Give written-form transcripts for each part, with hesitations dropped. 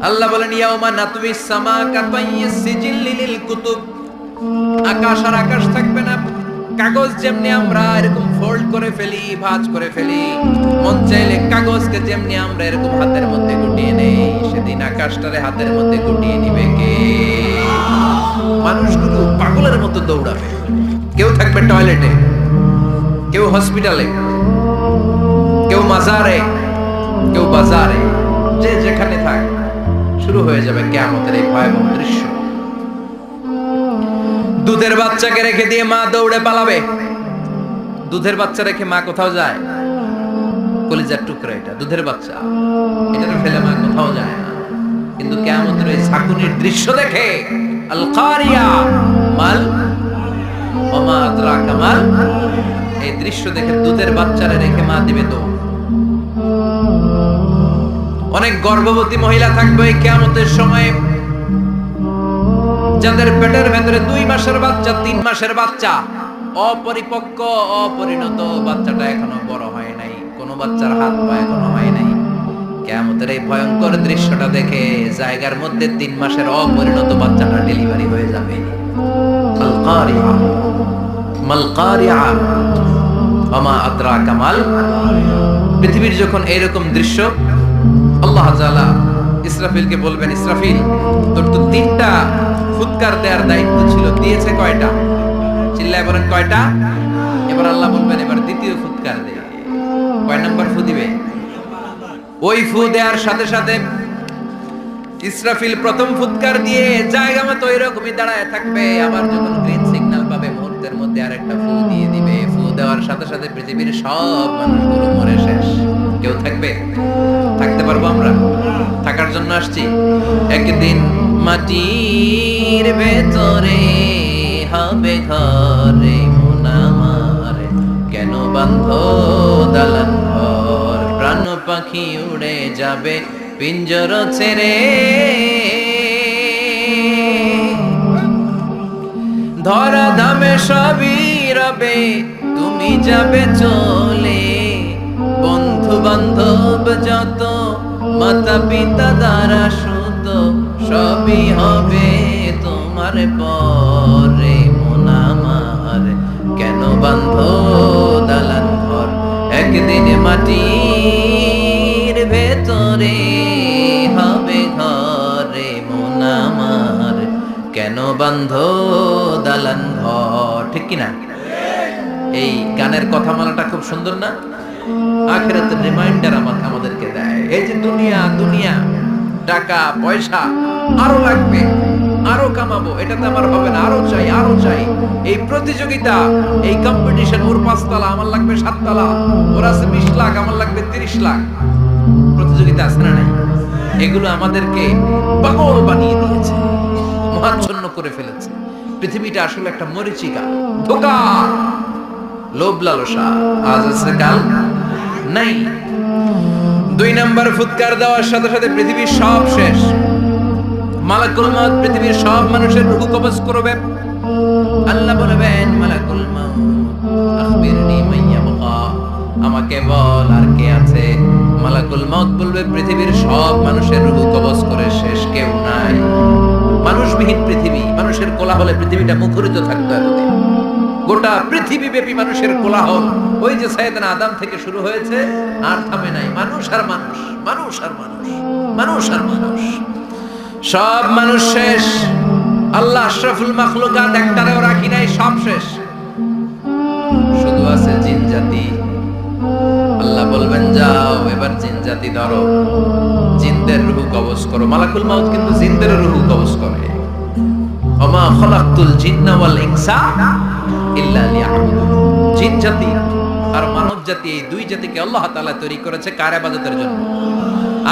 আল্লাহ বলেন ইয়াউমা নাতউইস সামা কাতাইয়িস সিজিল্লি লিল কুতুব, আকাশ আর আকাশ থাকবে না। কাগজ যেমনি আমরা এরকম ফোল্ড করে ফেলি, ভাঁজ করে ফেলি, মন চাইলে কাগজকে যেমনি আমরা এরকম হাতের মধ্যে গুটিয়ে নেই, সেদিন আকাশটারে হাতের মধ্যে গুটিয়ে নিবে কে? মানুষগুলো পাগলের মতো দৌড়াবে। কেউ থাকবে টয়লেটে, কেউ হসপিটালে, কেউ মাজারে, কেউ বাজারে, যে যেখানে থাক, শুরু হয়ে যাবে কিয়ামতের এই ভয়াবহ দৃশ্য। দুধের বাচ্চাকে রেখে দিয়ে মা দৌড়ে পালাবে। দুধের বাচ্চা রেখে মা কোথাও যায়? কলিজার টুকরা এটা, দুধের বাচ্চা, এটা ফেলে মা কোথাও যায় না। কিন্তু কিয়ামতের এই ঝাঁকুনির দৃশ্য দেখে আল কারিয়া মাল ওমা আদরাকা মাল, এই দৃশ্য দেখে দুধের বাচ্চারে রেখে মা দিবে দৌড়। অনেক গর্ভবতী মহিলা থাকবে এই কিয়ামতের সময়, যাদের পেটের ভেতরে 2 মাসের বাচ্চা, 3 মাসের বাচ্চা, অপরিপক্ক অপরিণত, বাচ্চাটা এখনো বড় হয় নাই, কোন বাচ্চার হাত পা এখনো হয় নাই। কিয়ামতের এই ভয়ঙ্কর দৃশ্যটা দেখে জায়গার মধ্যে 3 মাসের অপরিণত বাচ্চাটা ডেলিভারি হয়ে যাবে। আল কারিয়া মাল কারিয়া ওমা আদরাকা মাল। পৃথিবীর যখন এরকম দৃশ্য, আল্লাহ তাআলা ইসরাফিলকে বলবেন, ইসরাফিল তোর তো 3টা ফুৎকার দেওয়ার দায়িত্ব ছিল, দিয়েছে কয়টা? চিল্লায় বলেন কয়টা? এবার আল্লাহ বলবেন এবার দ্বিতীয় ফুৎকার দে। কয় নাম্বার ফু দিবে? ওই ফু দেওয়ার সাথে সাথে ইসরাফিল প্রথম ফুৎকার দিয়ে জায়গা মতো এরকমই দাঁড়ায় থাকবে। আবার যখন গ্রিন সিগন্যাল পাবে মুহূর্তের মধ্যে আরেকটা ফু দিয়ে দিবে। ফু দেওয়ার সাথে সাথে পৃথিবীর সব মানুষগুলো মরে শেষ। কেউ থাকবে? থাকতে পারবো আমরা? থাকার জন্য আসছি। একদিন মাটির ভেতরে হবে ঘরে মন আমার, কেন বাঁধো দালান ঘর? প্রাণ পাখি উড়ে যাবে পিঞ্জর ছেড়ে, ধরা ধামে সবই রবে, তুমি যাবে চলে। বন্ধু বান্ধব যত, মাতা পিতা দ্বারা সুত, সবই হবে তোমার পরে মন আমার, কেন বাঁধো দালান ঘর? একদিন মাটির ভেতরে হবে ঘরে মন আমার, কেন বাঁধো দালান ঘর? ঠিক কিনা? এই গানের কথামালাটা খুব সুন্দর না? আখিরাতের রিমাইন্ডার আমাদেরকে দেয়। এই যে দুনিয়া দুনিয়া, টাকা পয়সা আরো লাগবে, আরো কামাবো, এটাতে আমার হবে না, আরো চাই আরো চাই। এই প্রতিযোগিতা, এই কম্পিটিশন, ওর 5 তলা আমার লাগবে 7 তলা, ওর আছে 20 লাখ আমার লাগবে 30 লাখ। প্রতিযোগিতা আছে না নাই? এগুলো আমাদেরকে পাগল বানিয়ে দিয়েছে, মহাচ্ছন্ন করে ফেলেছে। পৃথিবীটা আসলে একটা মরিচিকা, ধোঁকা, লোভ লালসা, আজ আছে কাল নাই। 2 নাম্বার ফুৎকার দেওয়ার সাথে সাথে পৃথিবীর সব শেষ। মালাকুল মউত পৃথিবীর সব মানুষের রূহ কবজ করবে। আল্লাহ বলবেন, মালাকুল মউত আখবিরনি মাইয়া বাকা, আমাকে বল আর কে আছে? মালাকুল মউত বলবে, পৃথিবীর সব মানুষের রূহ কবজ করে শেষ, কেউ নাই। মানুষবিহীন পৃথিবী, মানুষের কোলাহলে পৃথিবীটা মুখরিত থাকতো এতদিন। গোটা পৃথিবী ব্যাপী মানুষের কোলাহল, ওই যে সাইয়েদনা আদম থেকে শুরু হয়েছে, আর থামে নাই। মানুষ আর মানুষ, মানুষ আর মানুষ, মানুষ আর মানুষ, সব মানুষ শেষ। আল্লাহ আশরাফুল মাখলুকাত একটারেও রাখি নাই, সব শেষ। শুধু আছে জিন জাতি। আল্লাহ বলবেন, যাও এবার জিন জাতি ধরো, জিনদের রূহ কবজ করো। মালাকুল মউত কিন্তু জিনদের রূহ কবজ করে। ওমা খালাকতুল জিন্না ওয়াল ইনসা ইল্লা লিয়াবুদুন। জিন জাতি আর মানব জাতি, এই 2 জাতিকে আল্লাহ তাআলা তৈরি করেছে কার ইবাদতের জন্য।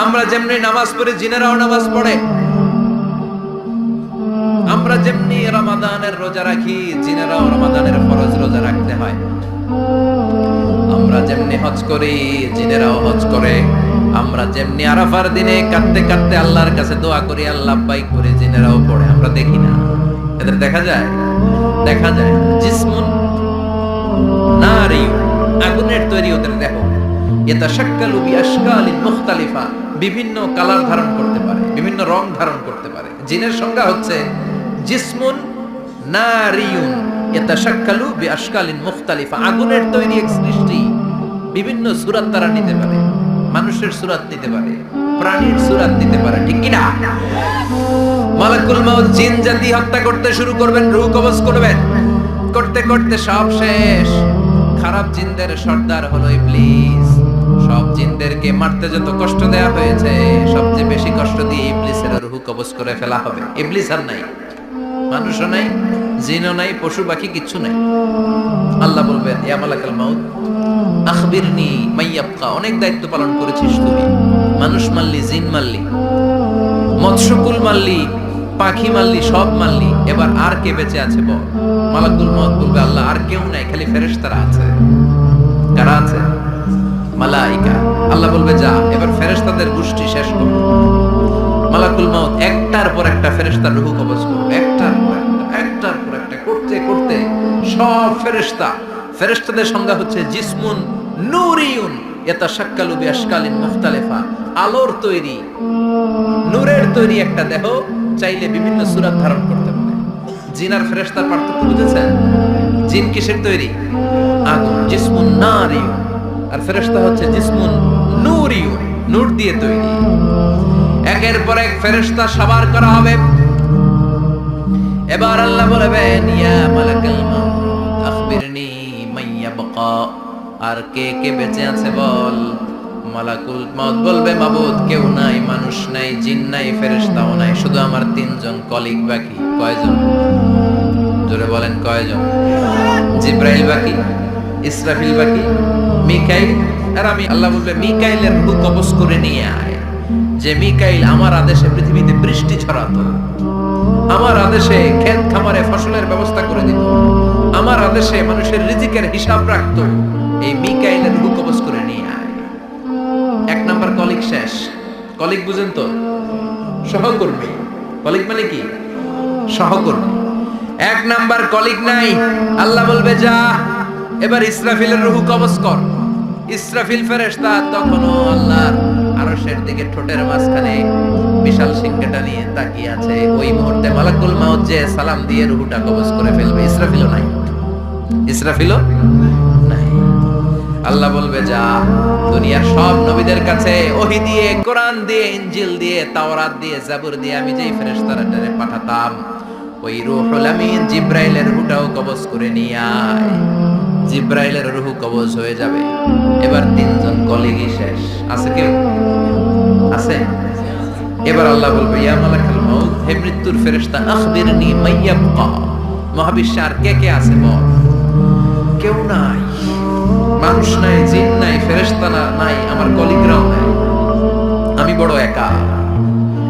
আমরা যেমনি নামাজ পড়ি, জিনেরাও নামাজ পড়ে। আমরা যেমনি রমাদানের রোজা রাখি, জিনেরাও রমাদানের ফরজ রোজা রাখতে হয়। আমরা যেমনি হজ করি, জিনেরাও হজ করে। আমরা যেমনি আরাফার দিনে কাঁদতে কাঁদতে আল্লাহর কাছে দোয়া করি, আল্লাহ বাইক করে, জিনেরাও পড়ে। আমরা দেখি না, এদের দেখা যায়? দেখা যায়। জিসমুন নারী, আগুনের তৈরি ওদের দেহ। ইয়াতাশাক্কালু বিআশকালিন মুখতালিফা, বিভিন্ন কালার ধারণ করতে পারে, বিভিন্ন রং ধারণ করতে পারে। জিনের সংজ্ঞা হচ্ছে জিসমুন নারিয়ুন ইয়াতাশাক্কালু বিআশকালিন মুখতালিফা, আগুনের তৈরি এক সৃষ্টি, বিভিন্ন সূরত তারা নিতে পারে, মানুষের সূরত নিতে পারে, প্রাণীর সূরত নিতে পারে, ঠিক কি না? মালাকুল মাউত জিন জাতি হত্যা করতে শুরু করবেন, রূহ কবজ করবেন, করতে করতে সব শেষ। খারাপ জিনদের সর্দার হলো ইবলিস। সব জিনদেরকে মারতে যত কষ্ট দেয়া হয়েছে, সবচেয়ে বেশি কষ্ট দিয়ে ইবলিসের রূহ কবজ করে ফেলা হবে। ইবলিস আর নাই, মানুষও নাই, জিনও নাই, পশু পাখি কিচ্ছু নাই। আল্লাহ বলবেন, ইয়া মালাকাল মাউত আখবিরনি মাইয়াবকা, অনেক দায়িত্ব পালন করেছিস তুই, মানুষ মারলি, জিন মারলি, মৎস্যকুল মারলি, পাখি মারলি, সব মারলি, এবার আর কে বেঁচে আছে বল? মালাকুল মাউত বলবে, আল্লাহ আর কেউ নাই, খালি ফেরেশতারা আছে। কারা আছে? মালাইকা। আল্লাহ বলবে, যা এবার ফেরেশতাদের গোষ্ঠী শেষ কর। মালাকুল মাউত একটার পর একটা ফেরেশতার রূহ কবজ করবে, একটার পর একটা, একটার পর একটা, করতে করতে সব ফেরেশতা। ফেরেশতাদের সংজ্ঞা হচ্ছে জিসমুন নূরিয়ুন ইয়াতাশাক্কালু বিআশকালিন মুখতালিফা, আলোর তৈরি, নূরের তৈরি একটা দেহ, চাইলে বিভিন্ন সূরত ধারণ করতে পারে। জিন আর ফেরেশতার পার্থক্য বুঝেছেন? জিন কিসের তৈরি? আগুন, জিসমুন নারিয়ুন, আর ফেরেশতা হচ্ছে জিসমুন নূরিয়ুন, নূর দিয়ে তৈরি। একের পর এক ফেরেশতা সবার করা হবে। এবার আল্লাহ বলবেন, ইয়া মালাকাল মাউত আখবিরনি মাইয়াবকা, আর কে কে বেঁচে আছে বল? মালাকুল মাউত বলবে, মাবুদ কেউ নাই, মানুষ নাই, জিন নাই, ফেরেশতাও নাই, শুধু আমার তিনজন কলিগ বাকি। কয়জন? জোরে বলেন, কয়জন? জিব্রাইল বাকি, ইসরাফিল বাকি, মিকাইল আর আমি। আল্লাহ বলবে, মিকাইলের রূহ কবজ করে নিয়ে আয়। যে মিকাইল আমার আদেশে পৃথিবীতে বৃষ্টি ছড়াতো, আমার আদেশে ক্ষেত খামারে ফসলের ব্যবস্থা করে দিত, আমার আদেশে মানুষের রিজিকের হিসাব রাখতো, এই মিকাইলের রূহ কবজ করে নিয়ে আয়। এক নাম্বার কলিগ শেষ। কলিগ বুঝেন তো? সহকর্মী। কলিগ মানে কি? সহকর্মী। এক নাম্বার কলিগ নাই। আল্লাহ বলবে, যা এবার ইসরাফিলের রূহ কবজ কর। ইসরাফিল ফেরেশতা তখনও আল্লাহর আরশের দিকে ঠোঁটের মাঝখানে বিশাল সিংহটা নিয়ে তাকিয়ে আছে। ওই মুহূর্তে মালাকুল মাউত যে সালাম দিয়ে রূহটা কবজ করে ফেলবে। ইসরাফিলও নাই, ইসরাফিলও নাই। আল্লাহ বলবে, যা দুনিয়ার সব নবীদের কাছে ওহী দিয়ে, কোরআন দিয়ে, ইনজিল দিয়ে, তাওরাত দিয়ে, জাবুর দিয়ে আমি যেই ফেরেশতারা পাঠাতাম, ওই রূহুল আমিন জিব্রাইলের রূহটাও কবজ করে নিয়ে আয়। জিব্রাইলের রূহ কবজ হয়ে যাবে। এবার তিনজন কলিগই শেষ। আছে কেউ? আছে? এবার আল্লাহ বলবে, ইয়া মালাকাল মাউত, হে মৃত্যুর ফেরেশতা, আখবিরনি মাইয়াবকা, মহাবিশ্বে আর কে কে আছে বল? কেউ নাই, মানুষ নাই, জিন নাই, ফেরেশতা নাই, আমার কলিগরাও নাই, আমি বড় একা।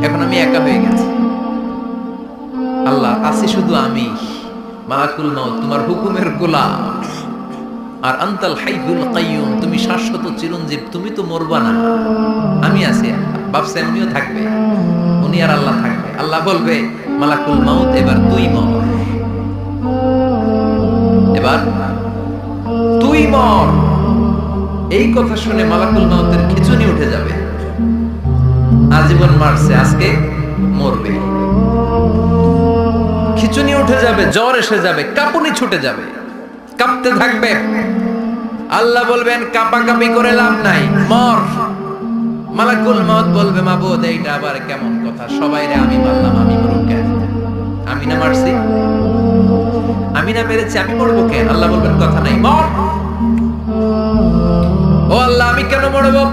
এখন আমি একা হয়ে গেছি। আল্লাহ, আছি শুধু আমি। মালাকুল মাউত, তোমার হুকুমের গোলাম। আর আনতাল হাইয়ুল কাইয়ুম, তুমি শাশ্বত চিরঞ্জীব, তুমি তো মরবা না। আমি আছি। ভাবছে উনিও থাকবে, উনি আর আল্লাহ থাকবে। আল্লাহ বলবে, মালাকুল মাউত এবার তুই মর, এবার তুই মর। এই কথা শুনে মালাকুল মাউতের খিঁচুনি উঠে যাবে। আজীবন মারছে, আজকে মরবে। খিঁচুনি উঠে যাবে, জ্বর এসে যাবে, কাঁপুনি ছুটে যাবে, কাঁপতে থাকবে। আল্লাহ বলবেন, কাঁপাকাঁপি করে লাভ নাই, মর। মালাকুল মাউত বলবে, মাবুদ এইটা আবার কেমন কথা? সবাই রে আমি মারলাম, আমি মরব কেন? আমি না মারছি, আমি না মেরেছি, আমি মরবো কেন? আল্লাহ বলবেন, কথা নাই, মর। ও আল্লাহ, আমি কেন মরবো?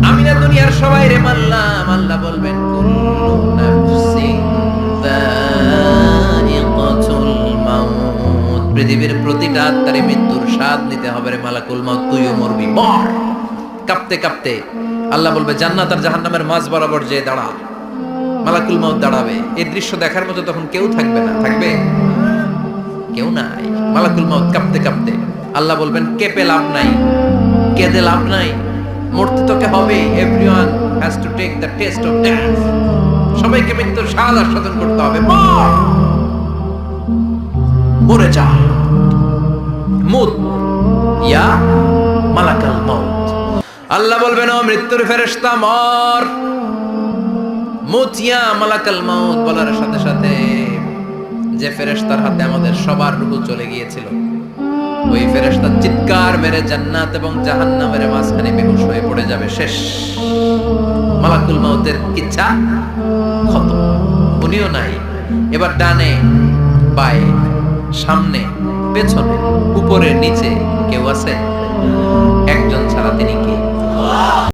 আমি না দুনিয়ার সবাই রে মারলাম। আল্লাহ বলবেন, কুল্লু নাফসিন যায়িকাতুল মাউত, পৃথিবীর প্রতিটা আত্মারে মৃত্যুর স্বাদ নিতে হবে রে মালাকুল মাউত, তুইও মরবি, মর। কাঁপতে কাঁপতে আল্লাহ বলবে, জান্নাত আর জাহান্নামের মাঝ বরাবর যে দাঁড়া। মালাকুল মাউত দাঁড়াবে। এই দৃশ্য দেখার মতো তখন কেউ থাকবে না। থাকবে? কেউ নাই। মালাকুল মাউত কাঁপতে কাঁপতে। আল্লাহ বলবেন, কেঁপে লাভ নাই, কেঁদে লাভ নাই, মরতে তোকে হবে। Everyone has to take the taste of death. সবাইকে মৃত্যুর স্বাদ আস্বাদন করতে হবে। মর, মরে যা। মুত ইয়া মালাকাল মাউত। আল্লাহ বলবেন, ও মৃত্যুর ফেরেশতা মর। মুতিয়া মালাকাল মাউত বলার সাথে সাথে যে ফেরেশতার হাতে আমাদের সবার রূহ চলে গিয়েছিল, ওই ফেরেশতা চিৎকার মেরে জান্নাত এবং জাহান্নামের মাঝখানে বেহুশ হয়ে পড়ে যাবে। শেষ, মালাকুল মাউতের ইচ্ছা খতম, উনিও নাই। এবার ডানে বায়ে সামনে পেছনে উপরে নিচে কেউ আছে? একজন ছাড়া, তিনি কি?